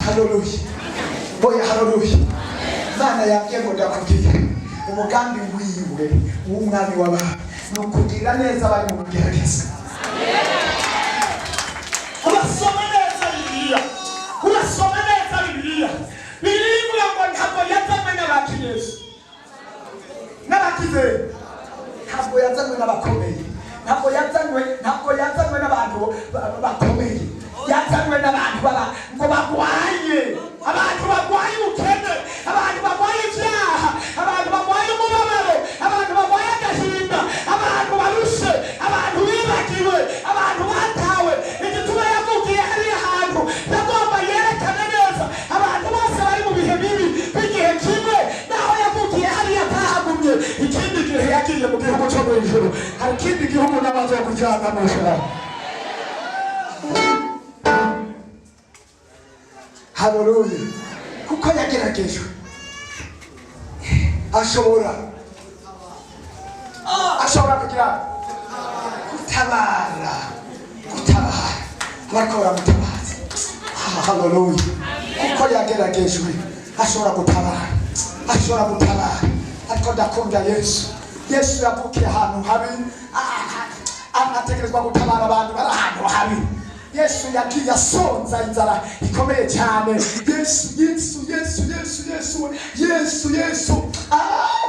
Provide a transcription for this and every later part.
Haleluya. Boya haleluya. Mana yabwiye ngo ndakubwira umugambi wiwe w'umwami w'abantu nukugira neza bari mu gerageza. Urasoma neza Bibiliya. Urasoma neza Bibiliya. Bibiliya ngo ntabwo yazanywe n'abantu Yesu. N'abakize. Ntabwo yazanywe n'abakomeye. Ntabwo yazanywe n'abantu bakomeye. Yazanywe n'abantu ngo bagwaye. Abantu bagwaye ubukene. Abantu bagwaye ibyaha. Abantu bagwaye umubabaro. Abantu bagwaye agahinda. Abantu barushe. Abantu bibagiwe. Abantu batawe. Igituma yavugiye hariya hantu yagomba yerekane neza abantu bose bari mu bihe bibi b'igihe kimwe naho yavugiye hariya atahagumye. Ikindi gihe yagiye mu gihugu cyo mu ijuru. Hari ikindi gihugu n'amaze kujyana mu ijuru. Haleluya. Kuko yageragejwe ashobora kugira gutabara bakora mutabazi. Haleluya. Kuko yageragejwe ashobora gutabara ariko ndakunda Yesu yavukiye ahantu habi ategerezwa gutabara abantu bari ahantu habi. Yesu yagiye asonza inzara ikomeye cyane. Yesu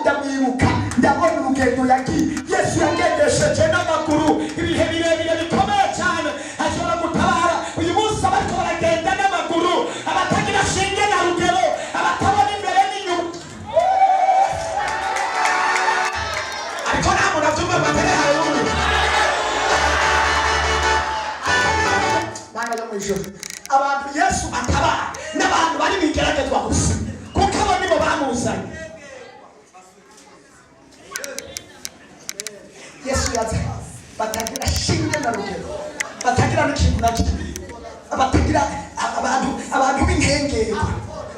ndamwibuka ndabona urugendo yagiye. Yesu yagendesheje n'amaguru ibihe birebire bikomeye cyane ashobora gutabara. Uyu munsi abariko baragenda n'amaguru abatagira shinge na rugero abatabona imbere n'inyuma ariko nta muntu abyumva batari haleluya. Abantu Yesu atabara n'abantu bari bigeragezwa gusa kuko abo nibo bamuzanye. Yesu yaza batagira shinge na rugero batagira n'ikintu na kimwe batagira abantu b'inkengero.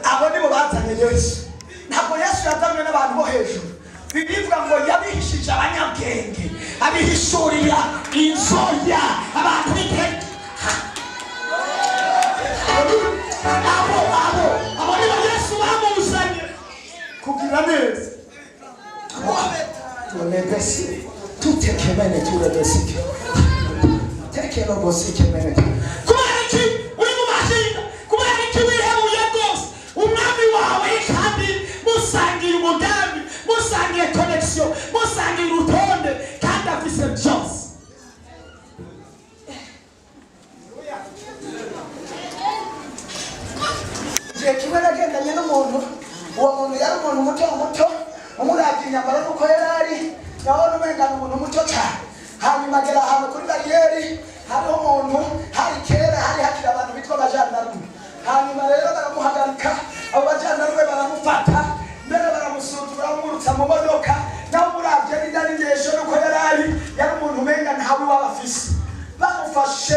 Abo nibo bazanye Yesu. Ntabwo Yesu yazanywe n'abantu bo hejuru. Bivuga ngo yabihishije abanyabwenge abihishurira inzoya abantu b'inkengero. Abo nibo Yesu bamuzanye kugira neza. Lebesi tutekemene turebesike tekelo bosikemene kubariki uri mu mashinga kubariki wihebuye rwose umwami wawe kandi musangiye umugambi musangiye connection musangiye urutonde kandi afise byose. Igihe kimwe nagendanye n'umuntu uwo muntu yari umuntu muto umurabye inyambaro nuko yari yabona umengana umuntu muto cyane. Hanyuma agera ahantu kuri bariyeri hariho umuntu hari kera hari hakiri abantu bitwa abajandarume. Hanyuma rero baramuhagarika abo bajandarume baramufata mbere baramusuzuma bamurutsa mu modoka nawe umurabye n'indaringesho nuko yari umuntu umenga ntawe wabafise. Bamufashe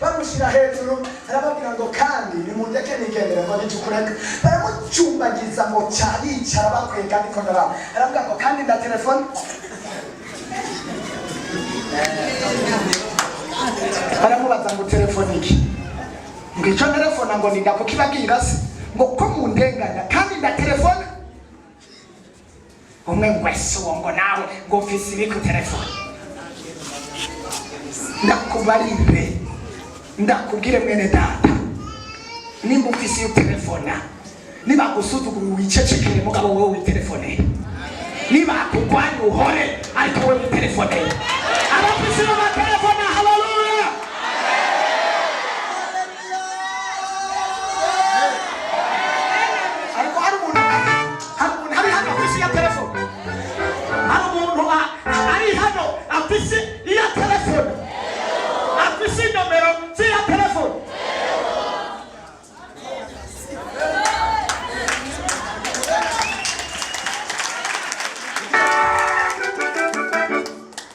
bamushyira hejuru arababwira ngo kandi nimundeke nigendere ngo nitukureka. Baramucumbagiza ngo yicara bakwega ariko aravuga ngo kandi nda telefone. Baramubaza ngo telefone iki ngo icyo telefone ngo ni ndakukibabwira se ngo ko mundenganya kandi nda telefone. Umwe wese ngo nawe ngo mfise ibi ku telefone. Ndakubarire ndakubwire mwene data nimba ufise iyo telefona niba gusuzugura wicecekere mugabo wowe witelefone niba kugwanya uhore ariko wowe witelefone. Abafise no telefone. Haleluya. Ariko hari umuntu hari hano afise ya telefone. Hari umuntu ari hano afise ya telefone. Afise nomero ya telefone.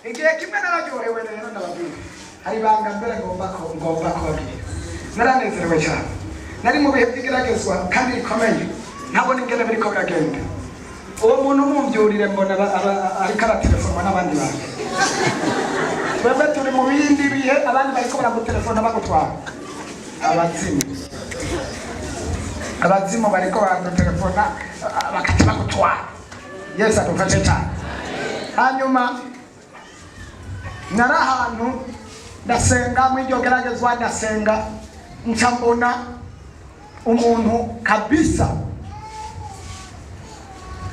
Igihe kimwe nararyohewe rero ndababwira hari banga mbere ngomba kubabwira. Naranezerewe cyane nari mu bihe by'igeragezwa kandi rikomeye ntabwo ningene biriko biragenda. Uwo muntu mumbyurire mbona ariko aratelefona n'abandi bantu. Twebwe turi mu bindi bihe abandi bariko baragutelefona bagutwara abazimu. abazimu bariko baradutelefona bakaca bagutwara. Yesu adufashe cyane. Hanyuma nari ahantu ndasenga mu iryo geragezwa, ndasenga nca mbona umuntu kabisa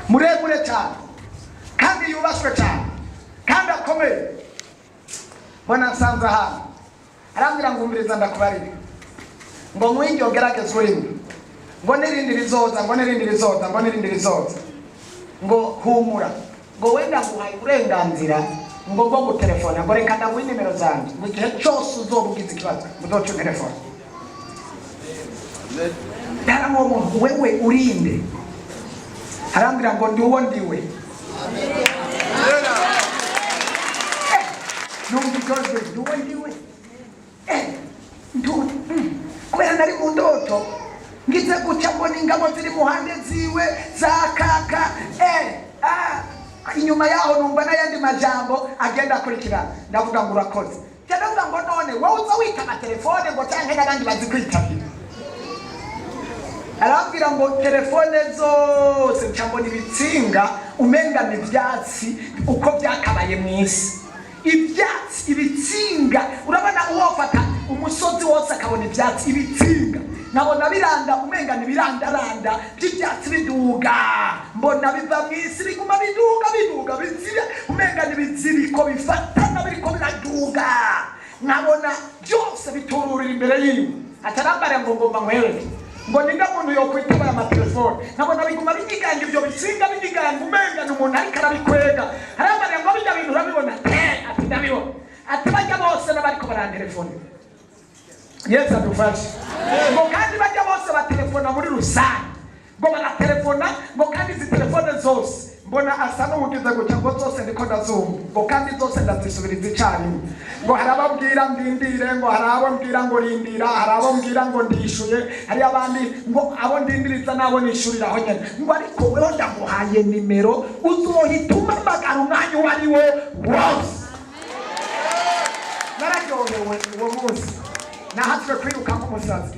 muremure cyane kandi yubaswe cyane kandi akomeye. Mbona nsanze ahantu arambwira ngo umviriza ndakubarira ngo mu iryo geragezwa rimwe ngo n'irindi rizoza, ngo n'irindi rizoza, ngo n'irindi rizoza, ngo humura, ngo wenda nguhaye uburenganzira ngo bwo gutelefona, ngo reka ndaguhe nimero zanjye, mu gihe cyose uzobugize ikibazo muzoca telefone. Ndaramwo umuntu wewe urinde, arambwira ngo ndi uwo ndiwe. Numva ikozwe ndi uwo ndiwe. Kubera nari mu ndoto ngize guca mbona ingabo ziri muhande ziwe za kaka inyuma yaho numva n'ayandi majambo agenda akurikirana. Ndavuga ngo urakoze. Ndavuga ngo none wowe uza witaba telefone ngo canke n'abandi bazi kwitabira. Arambwira ngo telefone zose nca mbona ibitsinga umenga ni ivyatsi uko byakabaye mw'isi. Ibyatsi, ibitsinga, urabona uwofata umusozi wose akabona ibyatsi, ibitsinga. Nabona biranda umenga ni birandaranda by'ibyatsi biduga, mbona biva mw'isi biguma biduga bizira umenga ni biziriko bifatana biriko biraduga. Nkabona byose bitururira imbere yiwe. Atarambara ngo ngomba nkwereke ngo ninda muntu yo kwitaba ya telefone. Nkabona biguma binyiganga ibyo bitsinga binyiganga umenga ni umuntu ariko arabikwega. Arambara ngo bijya bintu urabibona ati ndabibona. Ati bajya bose n'abariko barantelefone. Yesu adufashe. Ngo kandi bajya bose batelefona muri rusange. Ngo baratelefona ngo kandi izi telefone zose mbona asa n'ubugize gucya ngo zose ndiko ndazumva. Ngo kandi zose ndazisubiriza icyarimwe. Ngo harababwira ndindire, ngo harababwira ngo rindira, harababwira ngo ndishuye, hari abandi ngo abo ndindiriza nabo nishurira aho nyene. Ngo ariko wewe ndaguhaye nimero uzohituma magara umwanya wari wo wose. Nararyohewe uwo munsi nahatswe kwiruka nk'umusazi.